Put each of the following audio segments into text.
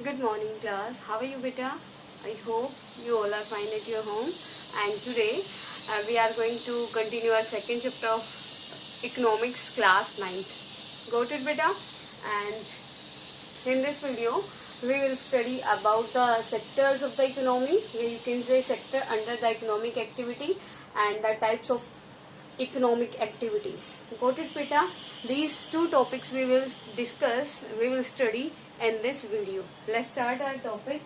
Good morning, class. How are you, beta? I hope you all are fine at your home. And today we are going to continue our second chapter of economics, class 9th. Got it, beta? And in this video, we will study about the sectors of the economy. You can say sector under the economic activity and the types of economic activities. Got it, beta? These two topics we will study in this video. Let's start our topic.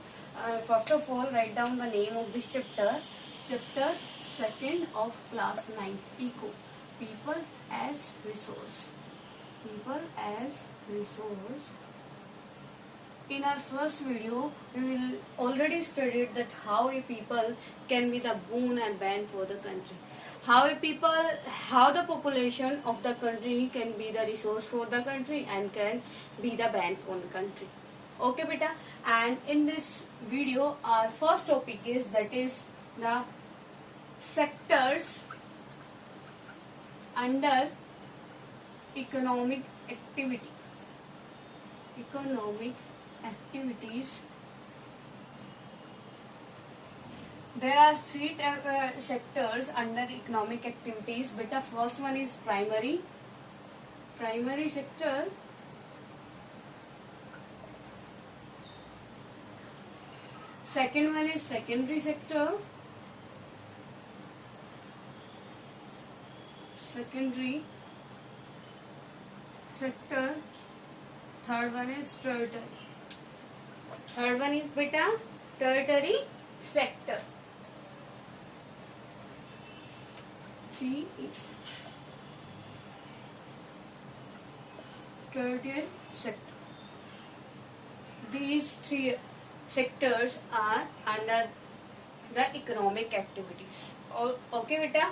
First of all, write down the name of this chapter. Chapter 2nd of class 9th, Eco. People as resource. People as resource. In our first video, we will already studied that how a people can be the boon and ban for the country. How the population of the country can be the resource for the country and can be the ban for the country. Okay, beta. And in this video, our first topic is the sectors under economic activity. Economic activities. There are three sectors under economic activities. Beta, first one is primary sector. Second one is secondary sector. Secondary sector. Third one is tertiary. Third one is beta tertiary sector. Tertiary sector. These three sectors are under the economic activities. Okay, beta.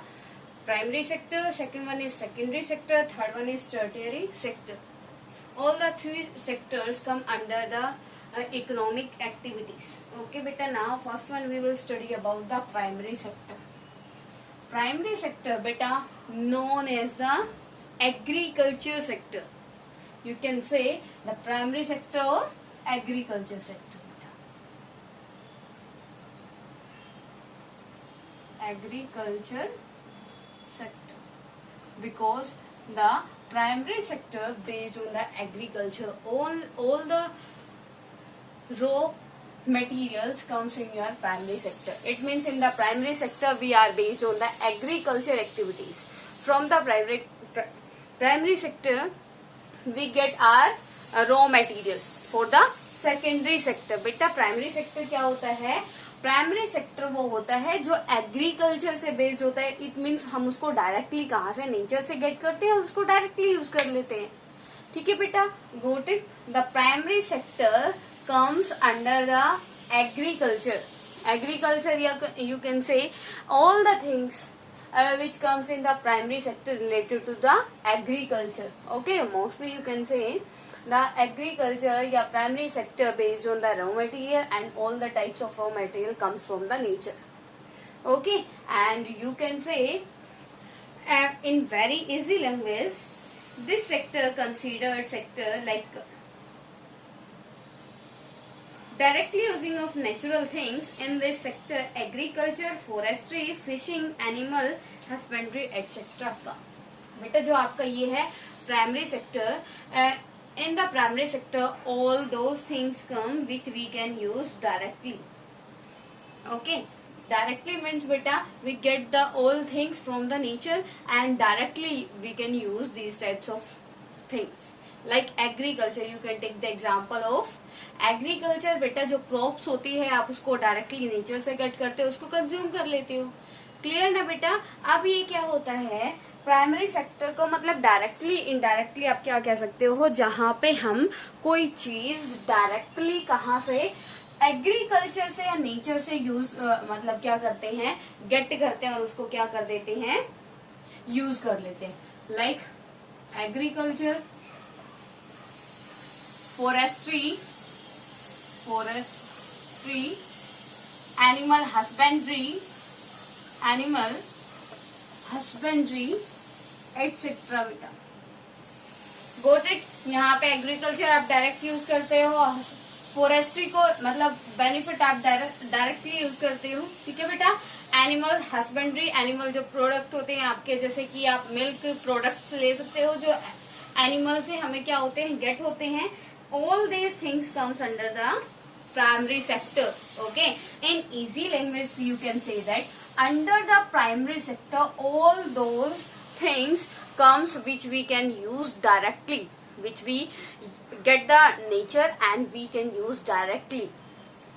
Primary sector, second one is secondary sector, third one is tertiary sector. All the three sectors come under the economic activities. Okay, beta. Now, first one we will study about the primary sector. Primary sector, beta, known as the agriculture sector. You can say the primary sector or agriculture sector. Agriculture sector, because the primary sector based on the agriculture, all the raw materials comes in your primary sector. It means in the primary sector we are based on the agriculture activities. From the primary sector we get our raw material for the secondary sector. बेटा primary sector क्या होता है? Primary sector वो होता है जो agriculture से based होता है. इट मीन्स हम उसको डायरेक्टली कहाँ से नेचर से गेट करते हैं और उसको डायरेक्टली यूज कर लेते हैं. ठीक है बेटा, got it. The primary sector comes under the agriculture you can say all the things which comes in the primary sector related to the agriculture. Okay, mostly you can say the agriculture या primary sector based on the raw material, and all the types of raw material comes from the nature. Okay, and you can say in very easy language, this sector considered sector like directly using of natural things. In this sector agriculture, forestry, fishing, animal husbandry etc. का. बेटा जो आपका ये है primary sector, in the primary sector all those things come which we can use directly. Okay, directly means beta we get the all things from the nature and directly we can use these types of things. Like agriculture, you can take the example of agriculture. बेटा जो crops होती है आप उसको directly nature से gate करते हो, उसको कंज्यूम कर लेते हो. क्लियर ना बेटा? अब ये क्या होता है, प्राइमरी सेक्टर को मतलब डायरेक्टली इनडायरेक्टली आप क्या कह सकते हो, जहाँ पे हम कोई चीज डायरेक्टली कहाँ से एग्रीकल्चर से या नेचर से यूज मतलब क्या करते हैं, गेट करते हैं और उसको क्या कर देते हैं, यूज कर लेते हैं. Like agriculture, forestry, animal husbandry, etc. बेटा गोट इट. यहाँ पे एग्रीकल्चर आप डायरेक्ट यूज करते हो, फॉरेस्ट्री को मतलब बेनिफिट आप डायरेक्टली यूज करते हो, ठीक है बेटा। एनिमल हस्बेंड्री, एनिमल जो प्रोडक्ट होते हैं आपके, जैसे कि आप मिल्क प्रोडक्ट्स ले सकते हो जो एनिमल से हमें क्या होते हैं, गेट होते हैं। All these things comes under the primary sector. Okay, in easy language you can say that under the primary sector all those things comes which we can use directly, which we get the nature and we can use directly.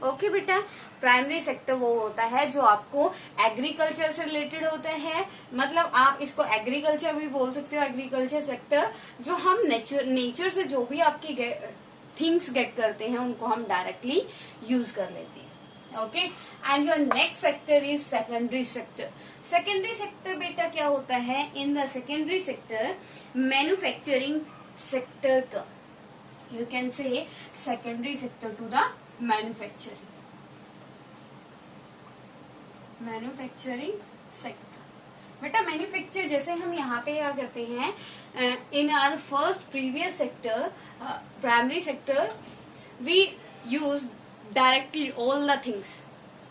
Okay बेटा, primary sector वो होता है जो आपको agriculture से related होता है, मतलब आप इसको एग्रीकल्चर भी बोल सकते हो, एग्रीकल्चर सेक्टर, जो हम नेचर से जो भी आपकी थिंग्स गेट करते हैं उनको हम डायरेक्टली यूज कर लेते हैं। Okay, and your next sector is secondary sector. Secondary sector बेटा क्या होता है, in the secondary sector manufacturing sector का, you can say secondary sector to the manufacturing sector. बेटा मैन्युफैक्चर जैसे हम यहाँ पे क्या करते हैं, in our first previous sector primary sector we use directly all the things.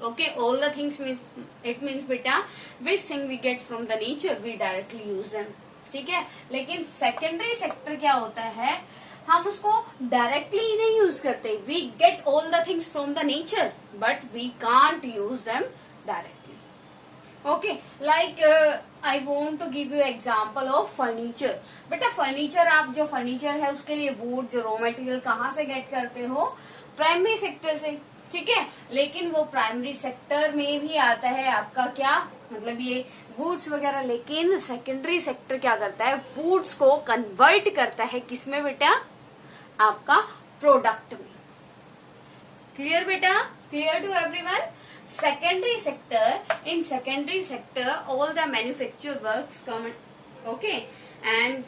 Okay, all the things it means बेटा which thing we get from the nature we directly use them, ठीक है। लेकिन सेकेंडरी सेक्टर क्या होता है, हम उसको directly नहीं यूज करते, we get all the things from the nature but we can't use them directly. Okay, like I want to give you example of furniture. बेटा फर्नीचर, आप जो फर्नीचर है उसके लिए वुड जो रॉ मटेरियल कहाँ से गेट करते हो, प्राइमरी सेक्टर से, ठीक है। लेकिन वो प्राइमरी सेक्टर में भी आता है आपका क्या, मतलब ये वुड्स वगैरह, लेकिन सेकेंडरी सेक्टर क्या करता है, वुड्स को कन्वर्ट करता है किसमें बेटा, आपका प्रोडक्ट में। क्लियर बेटा, clear to everyone. secondary sector, in secondary sector all the manufacture works come, okay, and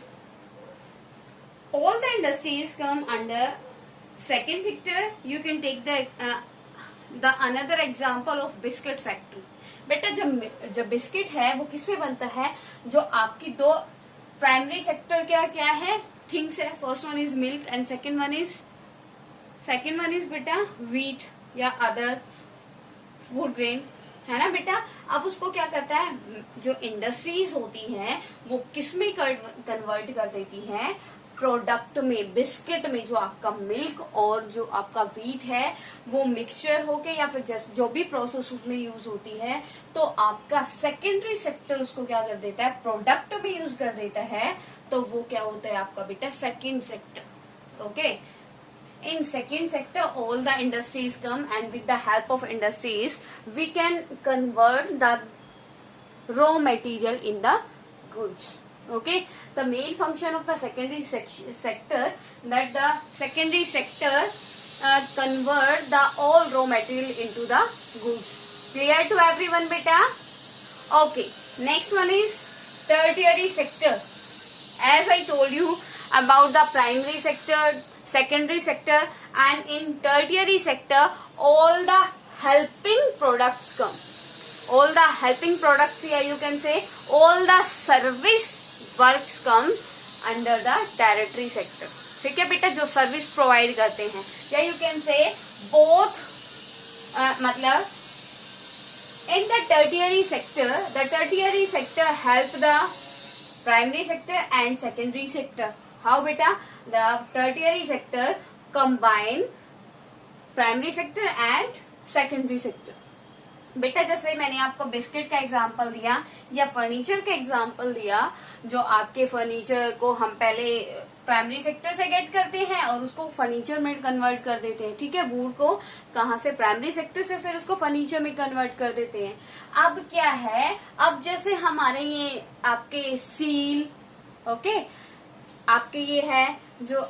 all the industries come under second sector. You can take the another example of biscuit factory. बेटा जब biscuit है वो किससे बनता है, जो आपकी दो प्राइमरी सेक्टर क्या क्या है, थिंग्स है। First one is milk and second one is बेटा व्हीट या अदर फूड ग्रेन, है ना बेटा। अब उसको क्या करता है, जो इंडस्ट्रीज होती हैं वो किसमें कन्वर्ट कर देती हैं, प्रोडक्ट में, बिस्किट में। जो आपका मिल्क और जो आपका व्हीट है वो मिक्सचर होके या फिर जो भी प्रोसेस उसमें यूज होती है, तो आपका सेकेंडरी सेक्टर उसको क्या कर देता है, प्रोडक्ट में यूज कर देता है। तो वो क्या होता है आपका बेटा second sector. Okay, in second sector all the industries come and with the help of industries we can convert the raw material in the goods. Okay, the main function of the secondary sector, that the secondary sector convert the all raw material into the goods. Clear to everyone beta? Okay, next one is tertiary sector. As I told you about the primary sector, secondary sector, and in tertiary sector all the helping products come. All the helping products, here you can say all the service works come under the tertiary sector. ठीक है बेटा, जो service provide करते हैं, या you can से both, मतलब in the tertiary sector help the primary sector and secondary sector. How beta? The tertiary sector combine primary sector and secondary sector. बेटा जैसे मैंने आपको बिस्किट का एग्जांपल दिया या फर्नीचर का एग्जांपल दिया, जो आपके फर्नीचर को हम पहले प्राइमरी सेक्टर से गेट करते हैं और उसको फर्नीचर में कन्वर्ट कर देते हैं, ठीक है। वुड को कहाँ से, प्राइमरी सेक्टर से, फिर उसको फर्नीचर में कन्वर्ट कर देते हैं। अब क्या है, अब जैसे हमारे ये आपके सील, ओके, आपके ये है जो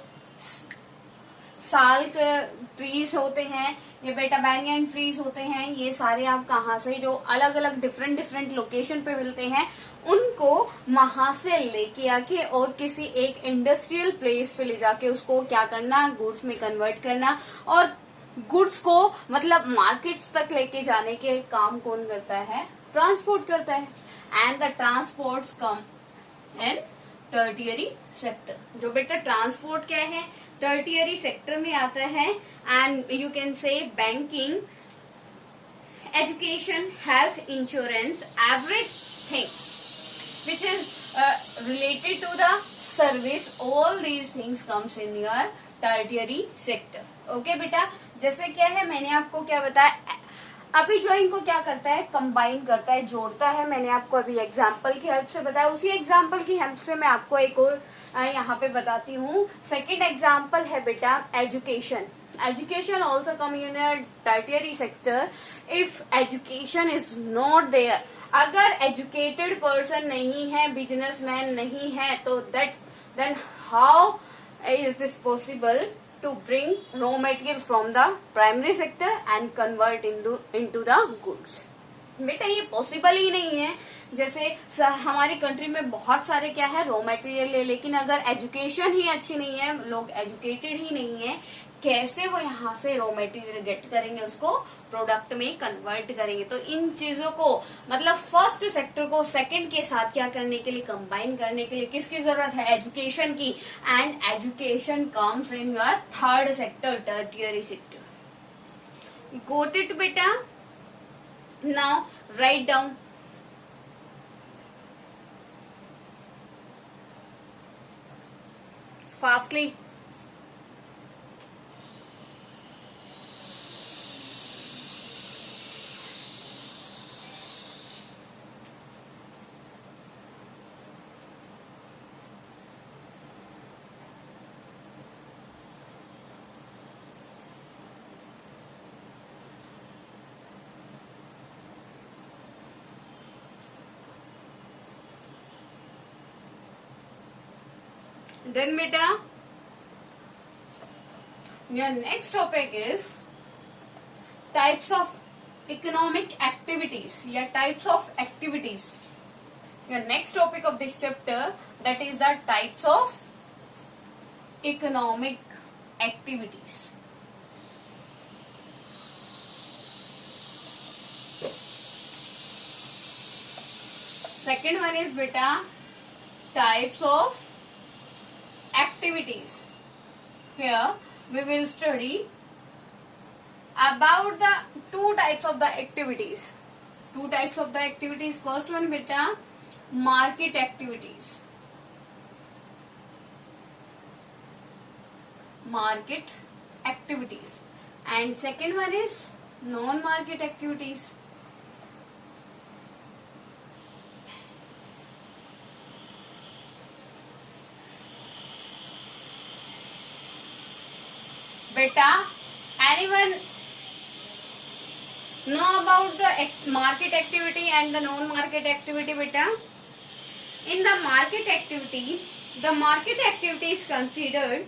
साल के ट्रीज होते हैं, ये बेटा बैनियन ट्रीज होते हैं, ये सारे आप कहाँ से, जो अलग अलग डिफरेंट लोकेशन पे मिलते हैं, उनको वहां से लेके आके और किसी एक इंडस्ट्रियल प्लेस पे ले जाके उसको क्या करना, गुड्स में कन्वर्ट करना, और गुड्स को मतलब मार्केट्स तक लेके जाने के काम कौन करता है, ट्रांसपोर्ट करता है। And the transports come in tertiary sector. जो बेटा ट्रांसपोर्ट क्या है, टर्टियरी सेक्टर में आता है, एंड यू कैन से banking, education, health insurance, everything which is related to the service, all these things comes in your tertiary sector. Okay बेटा, जैसे क्या है मैंने आपको क्या बताया, अभी जो इनको क्या करता है, कंबाइन करता है, जोड़ता है. मैंने आपको अभी एग्जाम्पल की हेल्प से बताया, उसी एग्जाम्पल की हेल्प से मैं आपको एक और यहाँ पे बताती हूँ. सेकेंड एग्जाम्पल है बेटा education. Education also come in a tertiary sector. If education is not there, अगर educated person नहीं है, businessman नहीं है, तो then how is this possible to bring raw material from the primary sector and convert into the goods? बेटा ये possible ही नहीं है. जैसे हमारी कंट्री में बहुत सारे क्या है रॉ मटेरियल है, लेकिन अगर एजुकेशन ही अच्छी नहीं है, लोग एजुकेटेड ही नहीं है, कैसे वो यहाँ से रॉ मटेरियल गेट करेंगे, उसको प्रोडक्ट में कन्वर्ट करेंगे. तो इन चीजों को मतलब फर्स्ट सेक्टर को सेकंड के साथ क्या करने के लिए, कंबाइन करने के लिए किसकी जरूरत है, एजुकेशन की. And education comes in your third sector, tertiary sector. Goat it बेटा. Now write down. Fastly. Then beta, your next topic is types of economic activities. Yeah, types of activities. Your next topic of this chapter, that is the types of economic activities. Second one is beta types of activities. Here we will study about the two types of the activities. Two types of the activities. First one beta market activities. Market activities. And second one is non-market activities. Beta, anyone know about the market activity and the non-market activity beta? In the market activity, the market activity is considered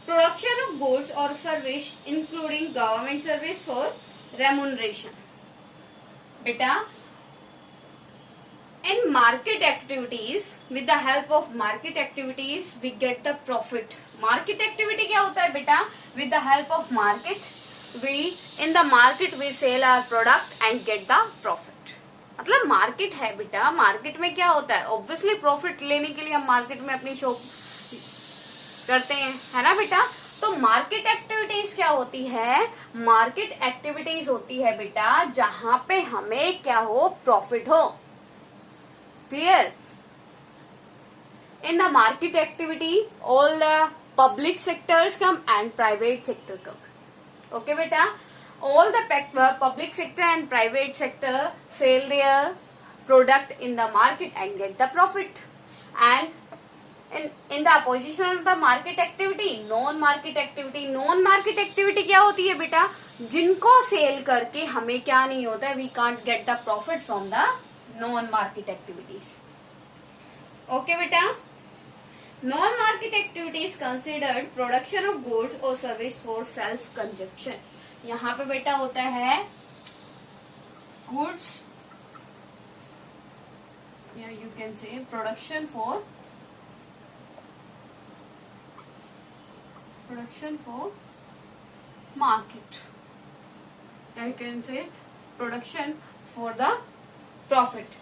production of goods or service including government service for remuneration. Beta, in market activities, with the help of market activities, we get the profit. Market activity क्या होता है बेटा? With the help of market, in the market we sell our product and get the profit. मतलब market है बेटा. Market में क्या होता है, ऑब्वियसली प्रॉफिट लेने के लिए हम मार्केट में अपनी शॉप करते हैं, है ना बेटा. तो मार्केट एक्टिविटीज क्या होती है, मार्केट एक्टिविटीज होती है बेटा जहां पे हमें क्या हो, प्रॉफिट हो. Clear. In the market activity, all the public sectors come and private sector come. Okay beta, all the public sector and private sector sell their product in the market and get the profit. And in the opposition of the market activity, non-market activity. Non-market activity क्या होती है बेटा, जिनको cell करके हमें क्या नहीं होता है, we can't get the profit from the non-market activities. Okay बेटा. Non-market activity is considered production of goods or service for self consumption. यहाँ पे बेटा होता है goods, या you can say production for market. You can say production for the profit.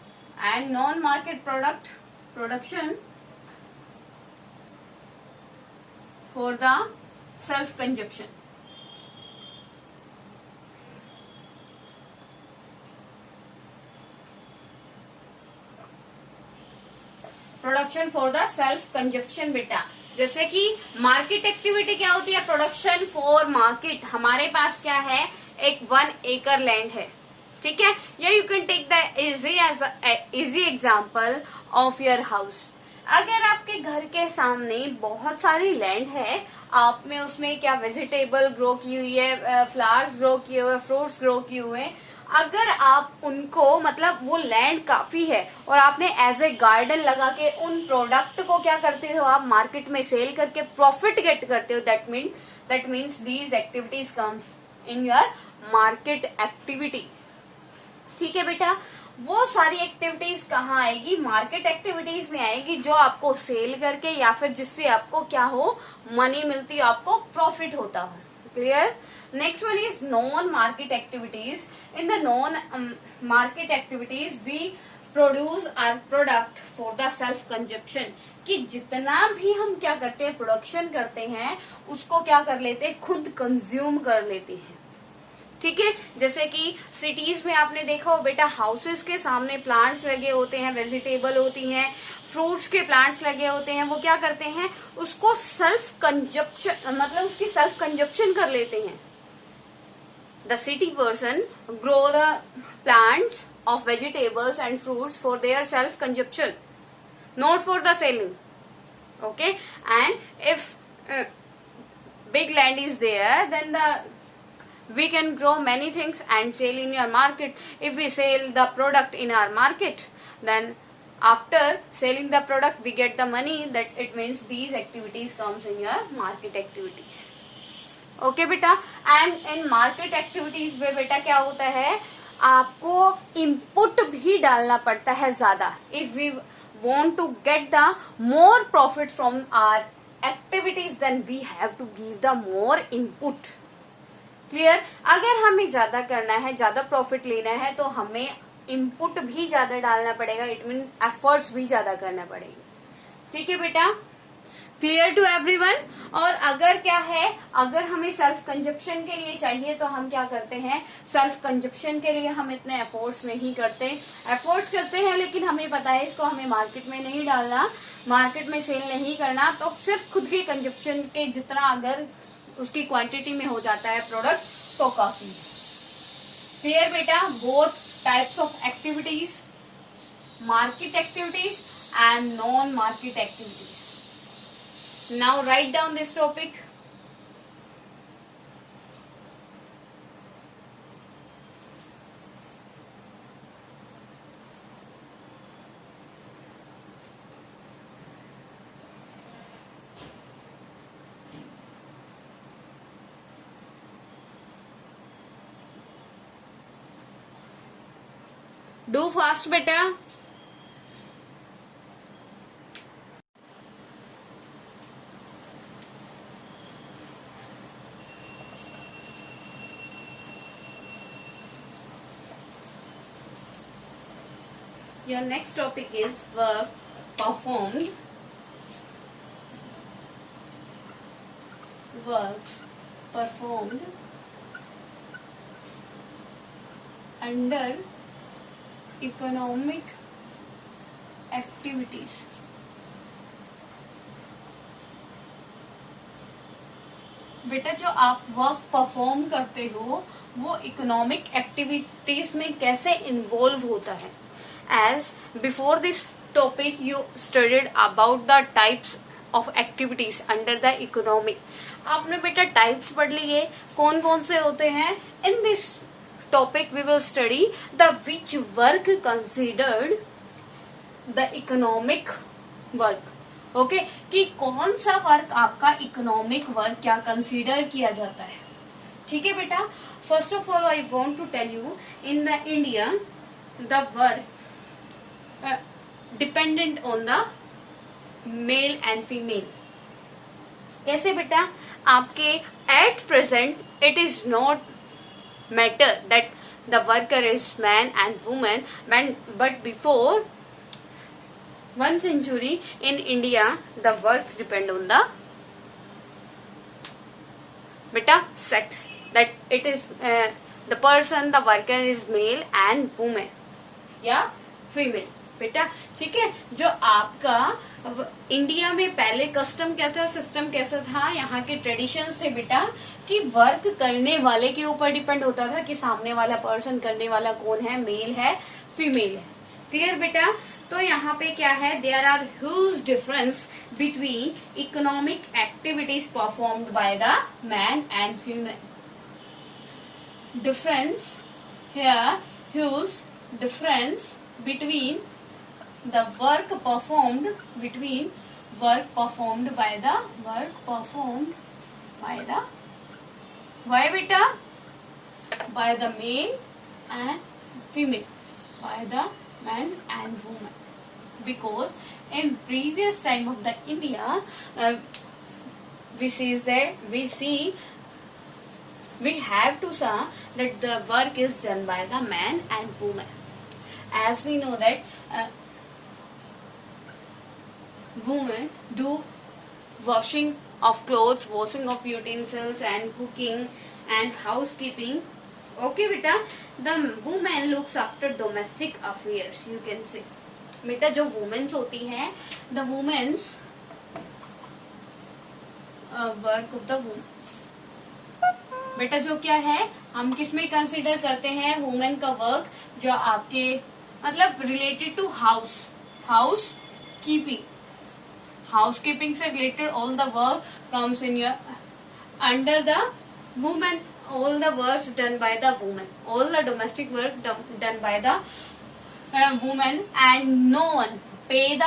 And non-market production for the self consumption. Production for the self consumption बेटा, जैसे कि market activity क्या होती है, प्रोडक्शन फॉर मार्केट. हमारे पास क्या है, एक 1 एकड़ लैंड है, ठीक है. या you can take the easy example of your house. अगर आपके घर के सामने बहुत सारी लैंड है, आप में उसमें क्या वेजिटेबल ग्रो की हुई है, फ्लावर्स ग्रो किए हुए, फ्रूट्स ग्रो किए हुए, अगर आप उनको मतलब वो लैंड काफी है और आपने एज ए गार्डन लगा के उन प्रोडक्ट को क्या करते हो, आप मार्केट में सेल करके प्रॉफिट गेट करते हो, that means these activities come in your market activities. ठीक है बेटा, वो सारी एक्टिविटीज कहाँ आएगी, मार्केट एक्टिविटीज में आएगी, जो आपको सेल करके या फिर जिससे आपको क्या हो, मनी मिलती हो, आपको प्रॉफिट होता हो. Clear. Next one is non market activities. In the non market activities we produce our product for the self consumption. कि जितना भी हम क्या करते हैं, प्रोडक्शन करते हैं, उसको क्या कर लेते हैं, खुद कंज्यूम कर लेते हैं. ठीक है. जैसे कि सिटीज में आपने देखा हो बेटा, हाउसेस के सामने प्लांट्स लगे होते हैं, वेजिटेबल होती हैं, फ्रूट्स के प्लांट्स लगे होते हैं. वो क्या करते हैं, उसको सेल्फ कंजप्शन मतलब उसकी सेल्फ कंजप्शन कर लेते हैं. The city person grow the plants of vegetables and fruits for their self consumption, not for the selling. Okay. And if big land is there, then we can grow many things and sell in your market. If we sell the product in our market, then after selling the product we get the money. That it means these activities comes in your market activities. Okay बेटा. and in market activities में बेटा क्या होता है, आपको input भी डालना पड़ता है ज्यादा. If we want to get the more profit from our activities, then we have to give the more input. Clear. अगर हमें ज्यादा करना है, ज्यादा प्रॉफिट लेना है, तो हमें इनपुट भी ज्यादा डालना पड़ेगा. इट मीन एफर्ट्स भी ज्यादा करना पड़ेगा. ठीक है बेटा. Clear to everyone. और अगर क्या है, अगर हमें सेल्फ कंजप्शन के लिए चाहिए तो हम क्या करते हैं, सेल्फ कंजप्शन के लिए हम इतने एफर्ट्स नहीं करते. एफर्ट्स करते हैं लेकिन हमें पता है इसको हमें मार्केट में नहीं डालना, मार्केट में सेल नहीं करना. तो सिर्फ खुद के कंजप्शन के जितना अगर उसकी क्वांटिटी में हो जाता है प्रोडक्ट, तो काफी है. क्लियर बेटा. Both types of activities, market activities and non market activities. Now write down this topic. Do fast बेटा. Your next topic is work performed. Work performed under economic activities. बेटा जो आप वर्क परफॉर्म करते हो वो economic activities में कैसे involve होता है. As before this topic you studied about the types of activities under the economic. आपने बेटा टाइप्स पढ़ लिए, कौन कौन से होते हैं. In this topic we will study the which work considered the economic work. Okay. कि कौन सा वर्क आपका इकोनॉमिक वर्क क्या कंसीडर किया जाता है. ठीक है बेटा. First of all I want to tell you, in the India the work dependent on the male and female. कैसे बेटा, आपके at present it is not matter that the worker is man and woman, but before 1 century in India the works depend on the बेटा sex, that it is the person, the worker is male and women या female. बेटा ठीक है, जो आपका India में पहले custom क्या था, सिस्टम कैसा था, यहाँ के ट्रेडिशंस थे बेटा कि वर्क करने वाले के ऊपर डिपेंड होता था कि सामने वाला पर्सन करने वाला कौन है, मेल है फीमेल है। क्लियर बेटा? तो यहाँ पे क्या है, there are huge difference between economic activities performed by the man and female. Difference here, huge difference between the work performed by the why beta, by the male and female, by the man and woman, because in previous time of the India we have to say that the work is done by the man and woman. As we know that women do washing of clothes, washing of utensils and cooking and housekeeping. Okay beta, the woman looks after domestic affairs, you can say. बेटा जो women's होती हैं, the women's work of the women's, बेटा जो क्या है, हम किस में कंसिडर करते हैं वुमेन का वर्क, जो आपके मतलब रिलेटेड टू हाउस कीपिंग से related all the work comes in your under the women, all the work done by the women, all the domestic work done by the women, and no one pay the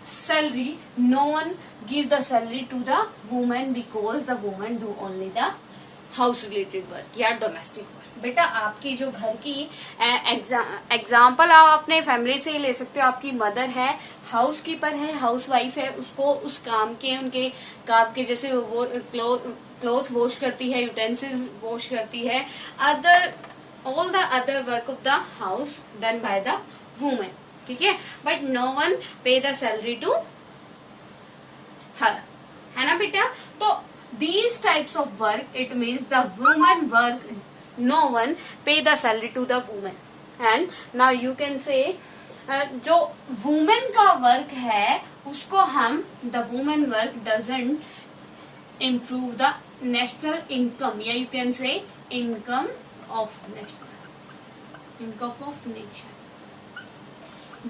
salary, no one give the salary to the women because the women do only the house related work या domestic work. बेटा आपकी जो घर की example आप अपने family से ही ले सकते हो। आपकी मदर है, हाउस कीपर है, हाउस वाइफ है, उसको उस काम के, उनके काम के जैसे वो क्लोथ वॉश करती है, यूटेंसिल्स वॉश करती है, all the other work of the house done by the women, ठीक है, but no one pay the salary to her, है ना बेटा? तो these types of work, it means the woman work, no one pay the salary to the woman. And now you can say जो woman का work है उसको हम the woman work doesn't improve the national income, या you can say income of nation.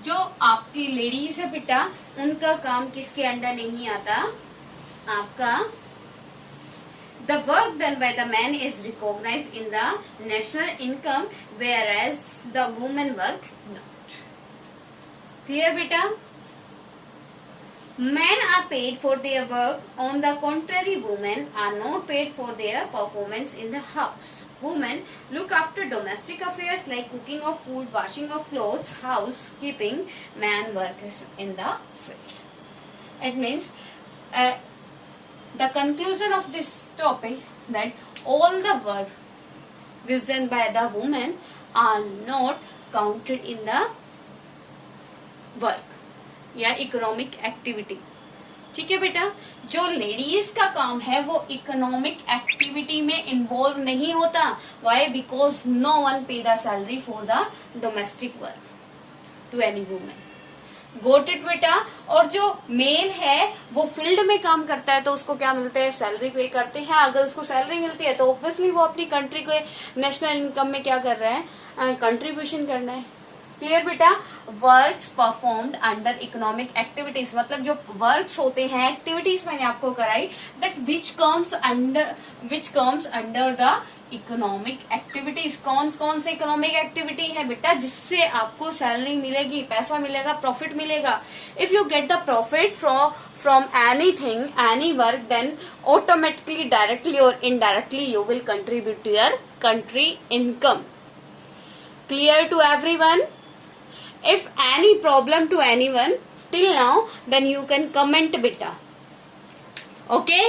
जो आपकी ladies है बेटा, उनका काम किसके अंडर नहीं आता, आपका the work done by the man is recognized in the national income, whereas the woman work not. Clear beta? Men are paid for their work. On the contrary, women are not paid for their performance in the house. Women look after domestic affairs like cooking of food, washing of clothes, housekeeping. Man works in the field. It means the conclusion of this topic that all the work which done by the women are not counted in the work या economic activity. ठीक है बेटा, जो ladies का काम है वो economic activity में इन्वॉल्व नहीं होता। Why? Because no one pay the salary for the domestic work to any women. Got it बेटा। और जो मेल है वो फील्ड में काम करता है तो उसको क्या मिलते हैं, सैलरी पे करते हैं। अगर उसको सैलरी मिलती है तो ऑब्वियसली वो अपनी कंट्री के नेशनल इनकम में क्या कर रहा है, कंट्रीब्यूशन करना है। क्लियर बेटा। Works performed under economic activities, मतलब जो वर्क्स होते हैं, एक्टिविटीज मैंने आपको कराई, that which comes under the economic activities. कौन कौन से इकोनॉमिक एक्टिविटी है बेटा, जिससे आपको सैलरी मिलेगी, पैसा मिलेगा, प्रॉफिट मिलेगा। If you get the profit from anything, any work, then automatically, directly और indirectly you will contribute to your country income. Clear to everyone? If any problem to anyone till now, then you can comment beta. Okay?